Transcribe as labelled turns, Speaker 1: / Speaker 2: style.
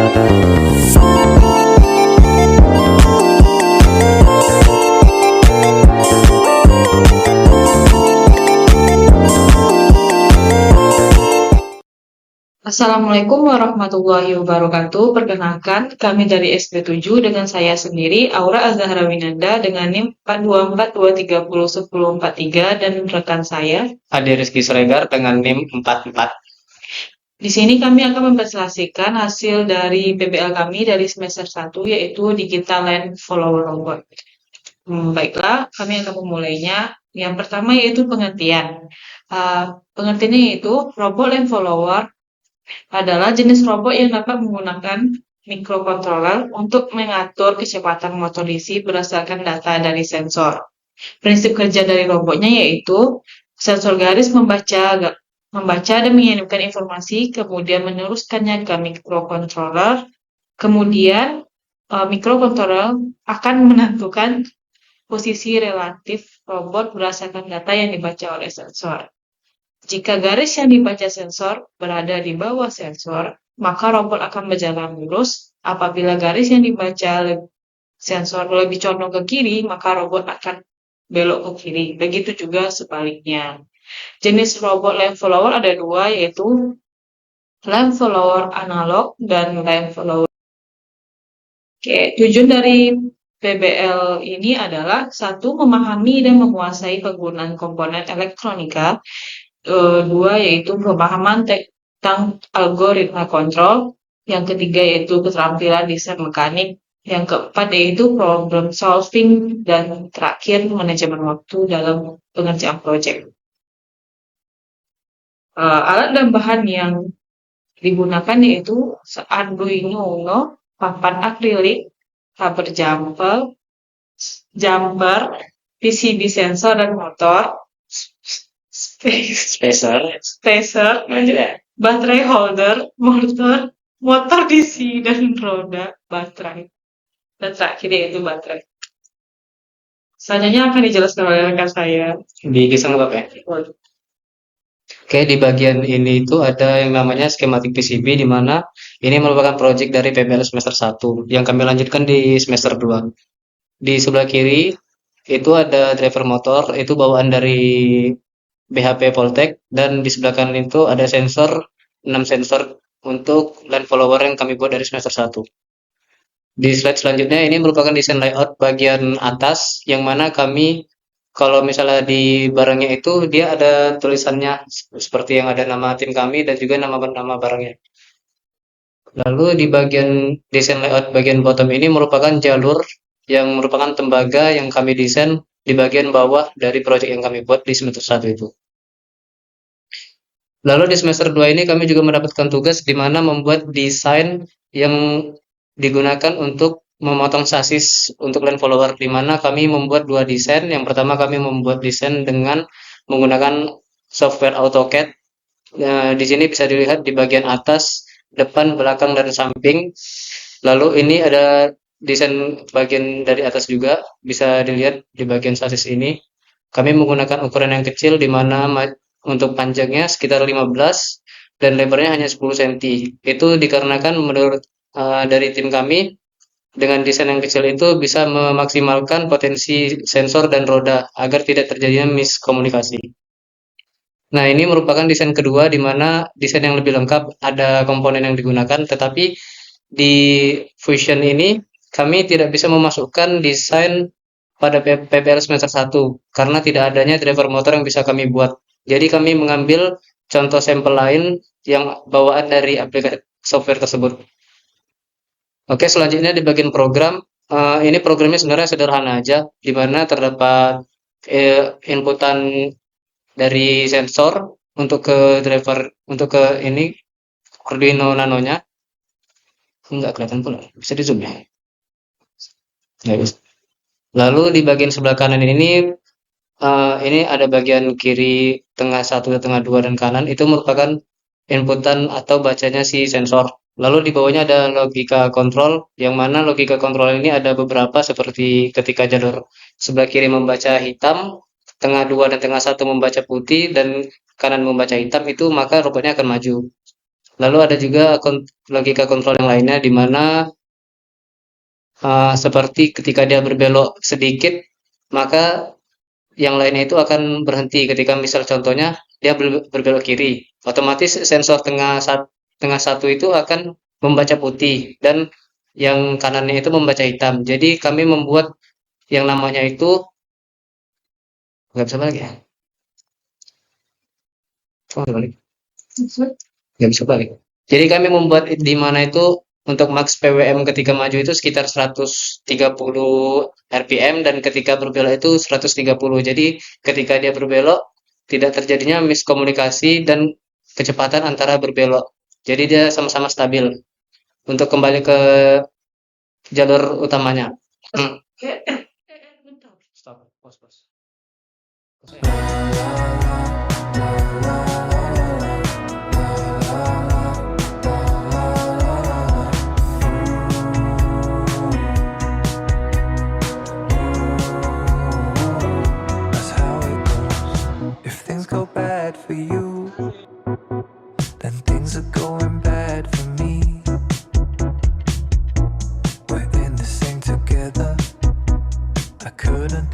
Speaker 1: Assalamualaikum warahmatullahi wabarakatuh. Perkenalkan, kami dari SP7 dengan saya sendiri, Aura Azahra Winanda dengan NIM 424231043 dan rekan saya,
Speaker 2: Ade Rizky Sregar dengan NIM 44.
Speaker 1: Di sini kami akan mempresentasikan hasil dari PBL kami dari semester 1 yaitu Digital Land Follower Robot. Baiklah, kami akan memulainya. Yang pertama yaitu pengertian. Pengertiannya yaitu robot land follower adalah jenis robot yang dapat menggunakan microcontroller untuk mengatur kecepatan motor DC berdasarkan data dari sensor. Prinsip kerja dari robotnya yaitu sensor garis membaca dan mengirimkan informasi, kemudian meneruskannya ke microcontroller, kemudian microcontroller akan menentukan posisi relatif robot berdasarkan data yang dibaca oleh sensor. Jika garis yang dibaca sensor berada di bawah sensor, maka robot akan berjalan lurus. Apabila garis yang dibaca sensor lebih condong ke kiri, maka robot akan belok ke kiri. Begitu juga sebaliknya. Jenis robot land follower ada dua, yaitu land follower analog dan land follower. Oke, tujuan dari PBL ini adalah satu, memahami dan menguasai penggunaan komponen elektronika. Dua, yaitu pemahaman tentang algoritma kontrol. Yang ketiga yaitu keterampilan desain mekanik. Yang keempat yaitu problem solving. Dan terakhir manajemen waktu dalam pengerjaan proyek. Alat dan bahan yang digunakan yaitu Arduino Uno, papan akrilik, rubber jumper, PCB sensor dan motor, spacer, baterai holder, motor DC dan roda baterai. Dan terakhir yaitu baterai. Selanjutnya akan dijelaskan oleh rekan saya.
Speaker 2: Bisa nggak Pak ya? Oke, di bagian ini itu ada yang namanya skematik PCB, di mana ini merupakan proyek dari PBL semester 1 yang kami lanjutkan di semester 2. Di sebelah kiri itu ada driver motor, itu bawaan dari BHP Poltek, dan di sebelah kanan itu ada sensor, 6 sensor untuk land follower yang kami buat dari semester 1. Di slide selanjutnya ini merupakan desain layout bagian atas, yang mana kami kalau misalnya di barangnya itu dia ada tulisannya seperti yang ada nama tim kami dan juga nama barangnya. Lalu di bagian desain layout bagian bottom ini merupakan jalur yang merupakan tembaga yang kami desain di bagian bawah dari proyek yang kami buat di semester 1 itu. Lalu di semester 2 ini kami juga mendapatkan tugas di mana membuat desain yang digunakan untuk memotong sasis untuk land follower, di mana kami membuat dua desain. Yang pertama kami membuat desain dengan menggunakan software AutoCAD. Di sini bisa dilihat di bagian atas, depan, belakang, dan samping. Lalu ini ada desain bagian dari atas juga, bisa dilihat di bagian sasis ini. Kami menggunakan ukuran yang kecil, di mana untuk panjangnya sekitar 15 dan lebarnya hanya 10 cm. Itu dikarenakan menurut dari tim kami, dengan desain yang kecil itu bisa memaksimalkan potensi sensor dan roda agar tidak terjadinya miskomunikasi. Nah, ini merupakan desain kedua, di mana desain yang lebih lengkap, ada komponen yang digunakan, tetapi di Fusion ini kami tidak bisa memasukkan desain pada PBL semester 1 karena tidak adanya driver motor yang bisa kami buat. Jadi kami mengambil contoh sampel lain yang bawaan dari aplikasi software tersebut. Oke, selanjutnya di bagian program, ini programnya sebenarnya sederhana aja, di mana terdapat inputan dari sensor untuk ke driver, untuk ke ini Arduino Nano-nya. Enggak kelihatan pula, bisa di zoom ya? Nggak bisa. Lalu di bagian sebelah kanan ini ada bagian kiri, tengah 1, tengah 2, dan kanan, itu merupakan inputan atau bacanya si sensor. Lalu di bawahnya ada logika kontrol, yang mana logika kontrol ini ada beberapa, seperti ketika jalur sebelah kiri membaca hitam, tengah 2 dan tengah 1 membaca putih, dan kanan membaca hitam, itu maka robotnya akan maju. Lalu ada juga logika kontrol yang lainnya di mana seperti ketika dia berbelok sedikit, maka yang lainnya itu akan berhenti. Ketika misal contohnya dia berbelok kiri, otomatis sensor tengah satu itu akan membaca putih dan yang kanannya itu membaca hitam. Jadi kami membuat yang namanya itu nggak bisa balik ya? Oh, balik. Nggak bisa balik. Jadi kami membuat di mana itu untuk max PWM ketika maju itu sekitar 130 RPM dan ketika berbelok itu 130. Jadi ketika dia berbelok tidak terjadinya miskomunikasi dan kecepatan antara berbelok. Jadi dia sama-sama stabil untuk kembali ke jalur utamanya.
Speaker 1: Bentar.
Speaker 2: Stop, pause.
Speaker 3: That's how it goes. If things go bad for you, then things are going bad for me. We're in this thing together. I couldn't